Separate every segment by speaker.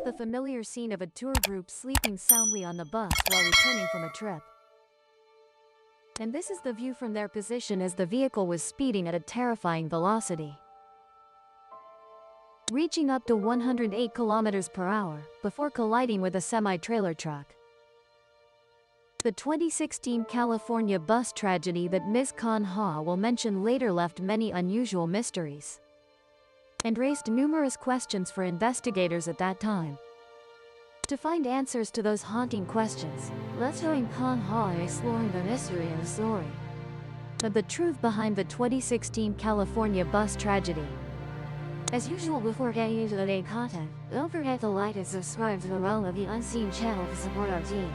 Speaker 1: the familiar scene of a tour group sleeping soundly on the bus while returning from a trip. And this is the view from their position as the vehicle was speeding at a terrifying velocity, reaching up to 108 kilometers per hour before colliding with a semi-trailer truck. The 2016 California bus tragedy that Ms. Khan-ha will mention later left many unusual mysteries and raised numerous questions for investigators at that time. To find answers to those haunting questions, let's join Khan-ha in exploring the mystery and the story of the truth behind the 2016 California bus tragedy. As usual, before getting into the main content, don't forget to like and subscribe to the Realm of the Unseen channel to support our team.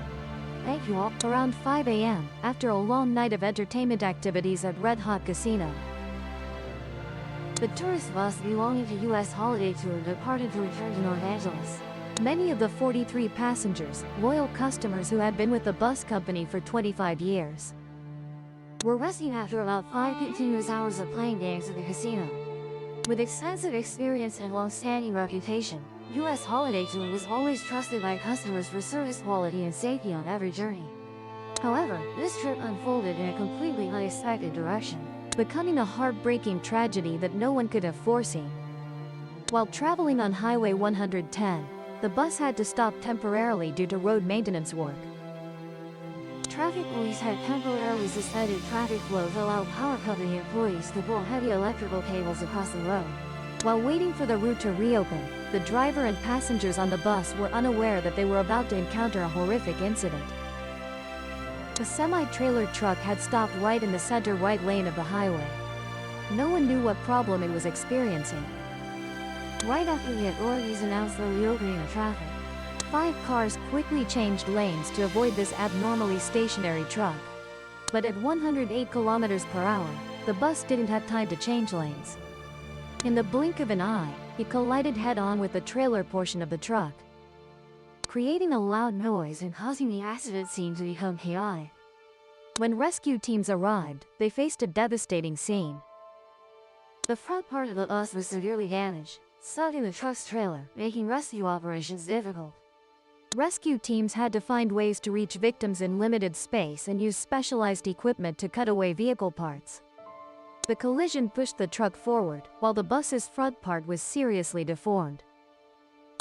Speaker 1: Thank you all. Around 5 a.m., after a long night of entertainment activities at Red Hot Casino, the tourist bus belonging to U.S. Holiday Tour departed to return to Los Angeles. Many of the 43 passengers, loyal customers who had been with the bus company for 25 years, were resting after about 5 continuous hours of playing games at the casino. With extensive experience and long-standing reputation, U.S. Holiday Tour was always trusted by customers for service quality and safety on every journey. However, this trip unfolded in a completely unexpected direction, becoming a heartbreaking tragedy that no one could have foreseen. While traveling on Highway 110, the bus had to stop temporarily due to road maintenance work. Traffic police had temporarily suspended traffic flow to allow power company employees to pull heavy electrical cables across the road. While waiting for the route to reopen, the driver and passengers on the bus were unaware that they were about to encounter a horrific incident. The semi-trailer truck had stopped right in the center right lane of the highway. No one knew what problem it was experiencing. Right after the authorities announced the reopening of traffic, 5 cars quickly changed lanes to avoid this abnormally stationary truck. But at 108 kilometers per hour, the bus didn't have time to change lanes. In the blink of an eye, it collided head-on with the trailer portion of the truck, creating a loud noise and causing the accident scene to become chaotic. When rescue teams arrived, they faced a devastating scene. The front part of the bus was severely damaged, stuck in the truck's trailer, making rescue operations difficult. Rescue teams had to find ways to reach victims in limited space and use specialized equipment to cut away vehicle parts. The collision pushed the truck forward, while the bus's front part was seriously deformed.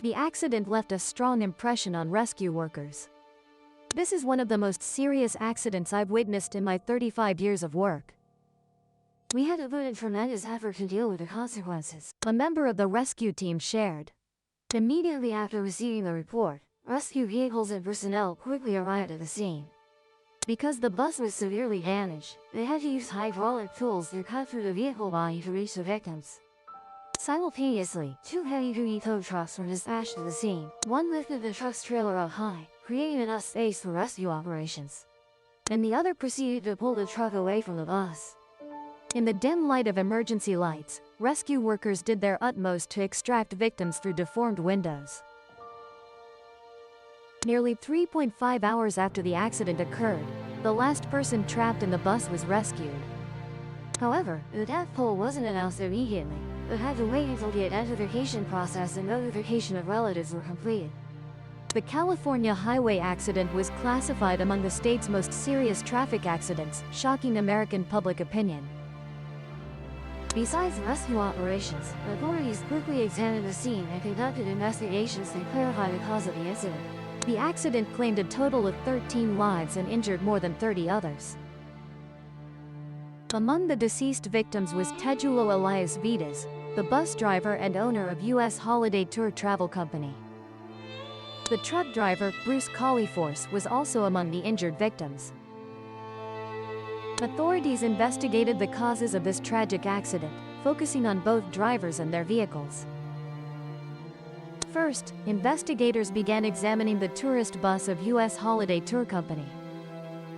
Speaker 1: The accident left a strong impression on rescue workers. This is one of the most serious accidents I've witnessed in my 35 years of work. We had to put in tremendous effort to deal with the consequences, a member of the rescue team shared. Immediately after receiving the report, rescue vehicles and personnel quickly arrived at the scene. Because the bus was severely damaged, they had to use hydraulic tools to cut through the vehicle body to reach the victims. Simultaneously, 2 heavy-duty tow trucks were dispatched to the scene. One lifted the truck's trailer up high, creating enough space for rescue operations, and the other proceeded to pull the truck away from the bus. In the dim light of emergency lights, rescue workers did their utmost to extract victims through deformed windows. Nearly 3.5 hours after the accident occurred, the last person trapped in the bus was rescued. However, the death toll wasn't announced immediately, but had to wait until the identification process and notification of relatives were completed. The California highway accident was classified among the state's most serious traffic accidents, shocking American public opinion. Besides rescue operations, authorities quickly examined the scene and conducted investigations to clarify the cause of the incident. The accident claimed a total of 13 lives and injured more than 30 others. Among the deceased victims was Tejulo Elias Vitas, the bus driver and owner of U.S. Holiday Tour Travel Company. The truck driver, Bruce Colliforce, was also among the injured victims. Authorities investigated the causes of this tragic accident, focusing on both drivers and their vehicles. First, investigators began examining the tourist bus of U.S. Holiday Tour Company.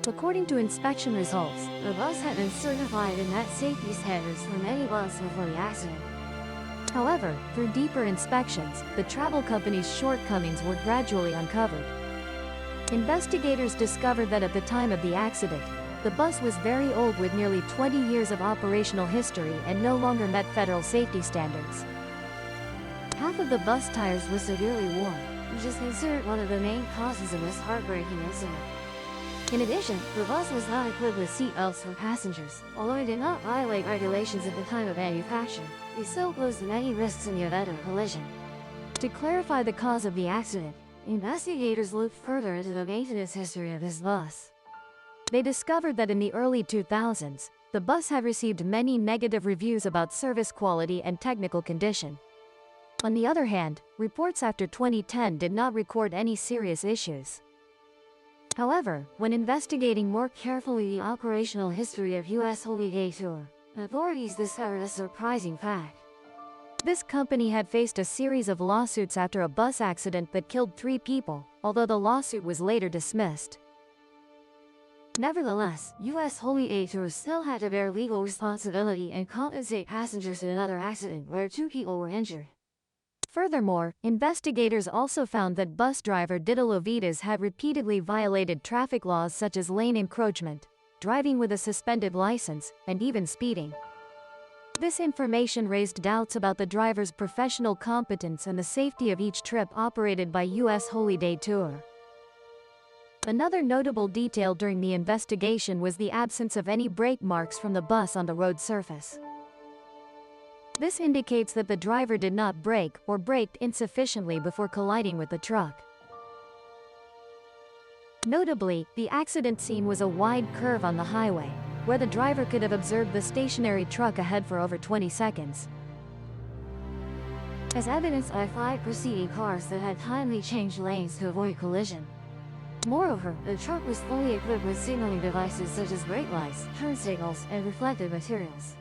Speaker 1: According to inspection results, the bus had been certified and met safety standards for many months before the accident. However, through deeper inspections, the travel company's shortcomings were gradually uncovered. Investigators discovered that at the time of the accident, the bus was very old with nearly 20 years of operational history and no longer met federal safety standards. Half of the bus tires were severely worn, which is considered one of the main causes of this heartbreaking incident. In addition, the bus was not equipped with seat belts for passengers. Although it did not violate regulations at the time of manufacture, it still posed many risks in the event of a collision. To clarify the cause of the accident, investigators looked further into the maintenance history of this bus. They discovered that in the early 2000s, the bus had received many negative reviews about service quality and technical condition. On the other hand, reports after 2010 did not record any serious issues. However, when investigating more carefully the operational history of US Holiday Tour, authorities discovered a surprising fact. This company had faced a series of lawsuits after a bus accident that killed 3 people, although the lawsuit was later dismissed. Nevertheless, US Holiday Tour still had to bear legal responsibility and compensate passengers in another accident where 2 people were injured. Furthermore, investigators also found that bus driver Dida Lovitas had repeatedly violated traffic laws such as lane encroachment, driving with a suspended license, and even speeding. This information raised doubts about the driver's professional competence and the safety of each trip operated by US Holiday Tour. Another notable detail during the investigation was the absence of any brake marks from the bus on the road surface. This indicates that the driver did not brake or braked insufficiently before colliding with the truck. Notably, the accident scene was a wide curve on the highway, where the driver could have observed the stationary truck ahead for over 20 seconds. As evidenced by 5 preceding cars that had timely changed lanes to avoid collision. Moreover, the truck was fully equipped with signaling devices such as brake lights, turn signals, and reflective materials.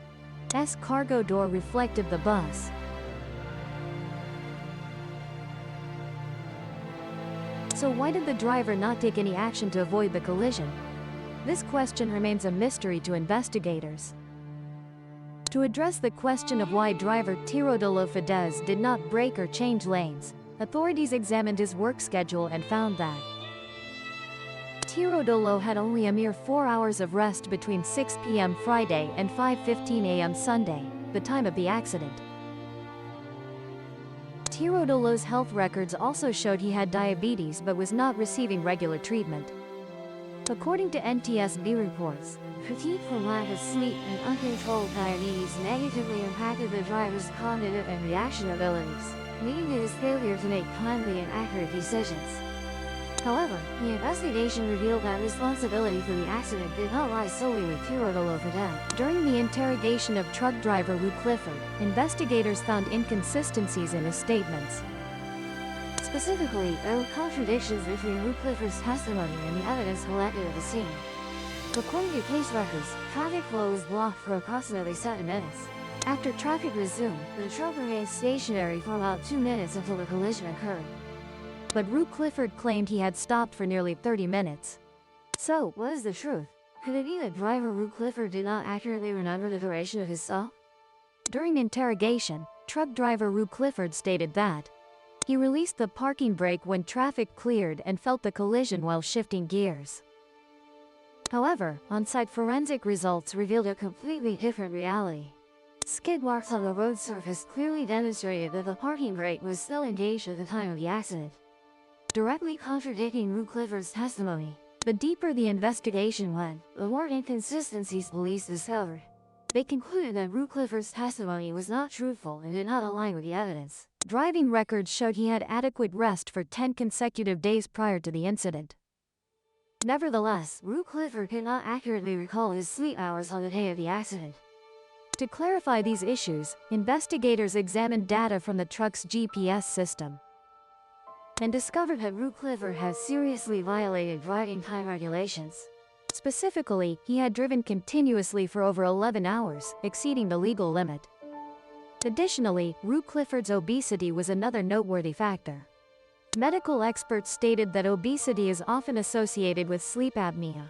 Speaker 1: Cargo door reflected the bus. So why did the driver not take any action to avoid the collision? This question remains a mystery to investigators. To address the question of why driver Teodoro Fidesz did not brake or change lanes, authorities examined his work schedule and found that Teodoro had only a mere 4 hours of rest between 6 p.m. Friday and 5:15 a.m. Sunday, the time of the accident. Teodoro's health records also showed he had diabetes but was not receiving regular treatment. According to NTSB reports, fatigue from lack of sleep and uncontrolled diabetes negatively impacted the driver's cognitive and reaction abilities, leading to his failure to make timely and accurate decisions. However, the investigation revealed that responsibility for the accident did not lie solely with Teodoro Fidesz. During the interrogation of truck driver Rue Clifford, investigators found inconsistencies in his statements. Specifically, there were contradictions between Rue Clifford's testimony and the evidence collected at the scene. According to case records, traffic flow was blocked for approximately 7 minutes. After traffic resumed, the truck remained stationary for about 2 minutes until the collision occurred. But Rue Clifford claimed he had stopped for nearly 30 minutes. So, what is the truth? Could it be that driver Rue Clifford did not accurately remember the duration of his stop? During interrogation, truck driver Rue Clifford stated that he released the parking brake when traffic cleared and felt the collision while shifting gears. However, on-site forensic results revealed a completely different reality. Skid marks on the road surface clearly demonstrated that the parking brake was still engaged at the time of the accident, directly contradicting Rue Clifford's testimony. The deeper the investigation went, the more inconsistencies police discovered. They concluded that Rue Clifford's testimony was not truthful and did not align with the evidence. Driving records showed he had adequate rest for 10 consecutive days prior to the incident. Nevertheless, Rue Clifford could not accurately recall his sleep hours on the day of the accident. To clarify these issues, investigators examined data from the truck's GPS system and discovered that Rue Clifford had seriously violated driving time regulations. Specifically, he had driven continuously for over 11 hours, exceeding the legal limit. Additionally, Rue Clifford's obesity was another noteworthy factor. Medical experts stated that obesity is often associated with sleep apnea,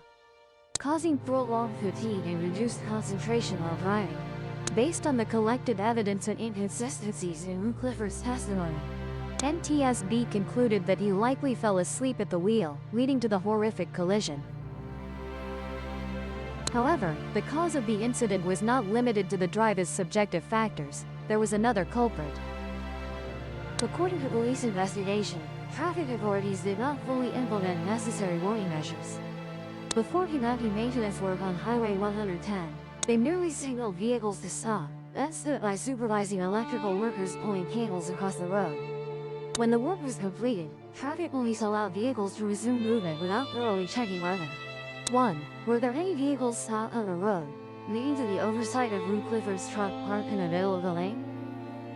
Speaker 1: causing prolonged fatigue and reduced concentration while driving. Based on the collected evidence and inconsistencies in Rue Clifford's testimony, NTSB concluded that he likely fell asleep at the wheel, leading to the horrific collision. However, the cause of the incident was not limited to the driver's subjective factors. There was another culprit. According to police investigation, traffic authorities did not fully implement necessary warning measures. Before conducting maintenance work on Highway 110, they merely signaled vehicles to stop, then stood by supervising electrical workers pulling cables across the road. When the work was completed, traffic police allowed vehicles to resume movement without thoroughly checking whether 1. Were there any vehicles stopped on the road, leading to the oversight of Rue Clifford's truck parked in the middle of the lane?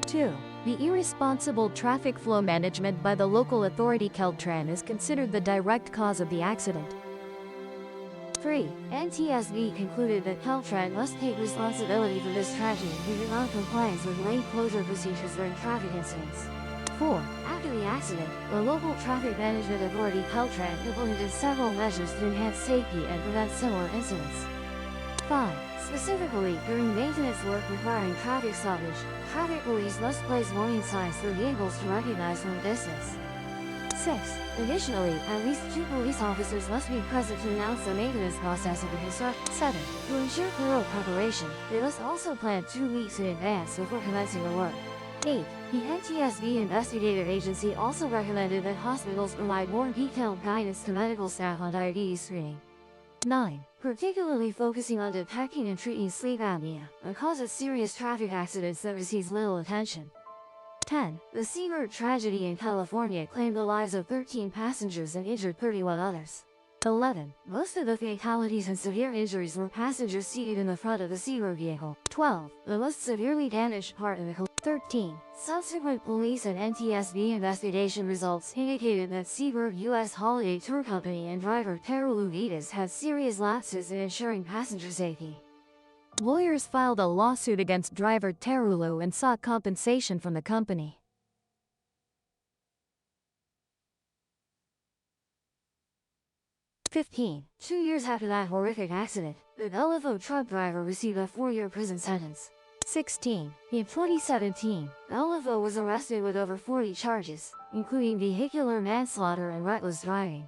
Speaker 1: 2. The irresponsible traffic flow management by the local authority Caltran is considered the direct cause of the accident. 3. NTSB concluded that Caltran must take responsibility for this tragedy due to non-compliance with lane closure procedures during traffic incidents. 4. After the accident, the local traffic management authority Caltran implemented several measures to enhance safety and prevent similar incidents. 5. Specifically, during maintenance work requiring traffic stoppage, traffic police must place warning signs for vehicles to recognize from a distance. 6. Additionally, at least 2 police officers must be present to announce the maintenance process of the construction. 7. To ensure thorough preparation, they must also plan 2 weeks in advance before commencing the work. 8. The NTSB investigative agency also recommended that hospitals provide more detailed guidance to medical staff on diabetes screening. 9. Particularly focusing on detecting and treating sleep apnea, a cause of serious traffic accidents that receives little attention. 10. The Seabird tragedy in California claimed the lives of 13 passengers and injured 31 others. 11. Most of the fatalities and severe injuries were passengers seated in the front of the Seabird vehicle. 12. The most severely damaged part of the collision. 13. Subsequent police and NTSB investigation results indicated that Seabird U.S. Holiday Tour Company and driver Terulu Vitas had serious lapses in ensuring passenger safety. Lawyers filed a lawsuit against driver Terulu and sought compensation from the company. 15. 2 years after that horrific accident, the Bellevue truck driver received a 4-year prison sentence. 16. In 2017, Bellevue was arrested with over 40 charges, including vehicular manslaughter and reckless driving.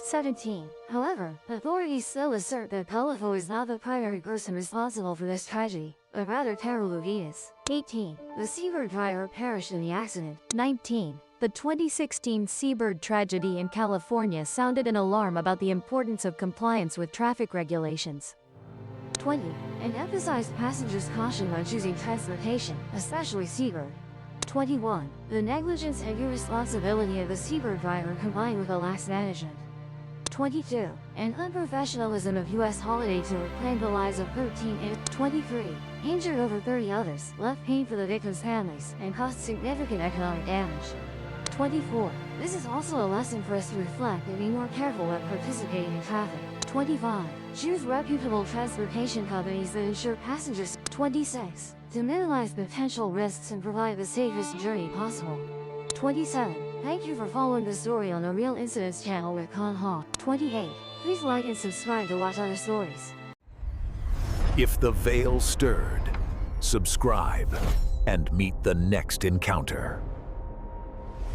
Speaker 1: 17. However, authorities still assert that Bellevue is not the primary person responsible for this tragedy, but rather Terulu Vitas. 18. The Seabird driver perished in the accident. 19. The 2016 Seabird tragedy in California sounded an alarm about the importance of compliance with traffic regulations. 20. And emphasized passengers' caution when choosing transportation, especially Seabird. 21. The negligence and irresponsibility of the Seabird driver combined with a lax management. 22. And unprofessionalism of U.S. Holiday Tour claimed the lives of 13 and 23. Injured over 30 others, left pain for the victims' families, and caused significant economic damage. 24. This is also a lesson for us to reflect and be more careful when participating in traffic. 25. Choose reputable transportation companies that ensure passengers. 26. To minimize potential risks and provide the safest journey possible. 27. Thank you for following the story on the Real Incidents channel with Con Ha. 28. Please like and subscribe to watch other stories.
Speaker 2: If the veil stirred, subscribe and meet the next encounter.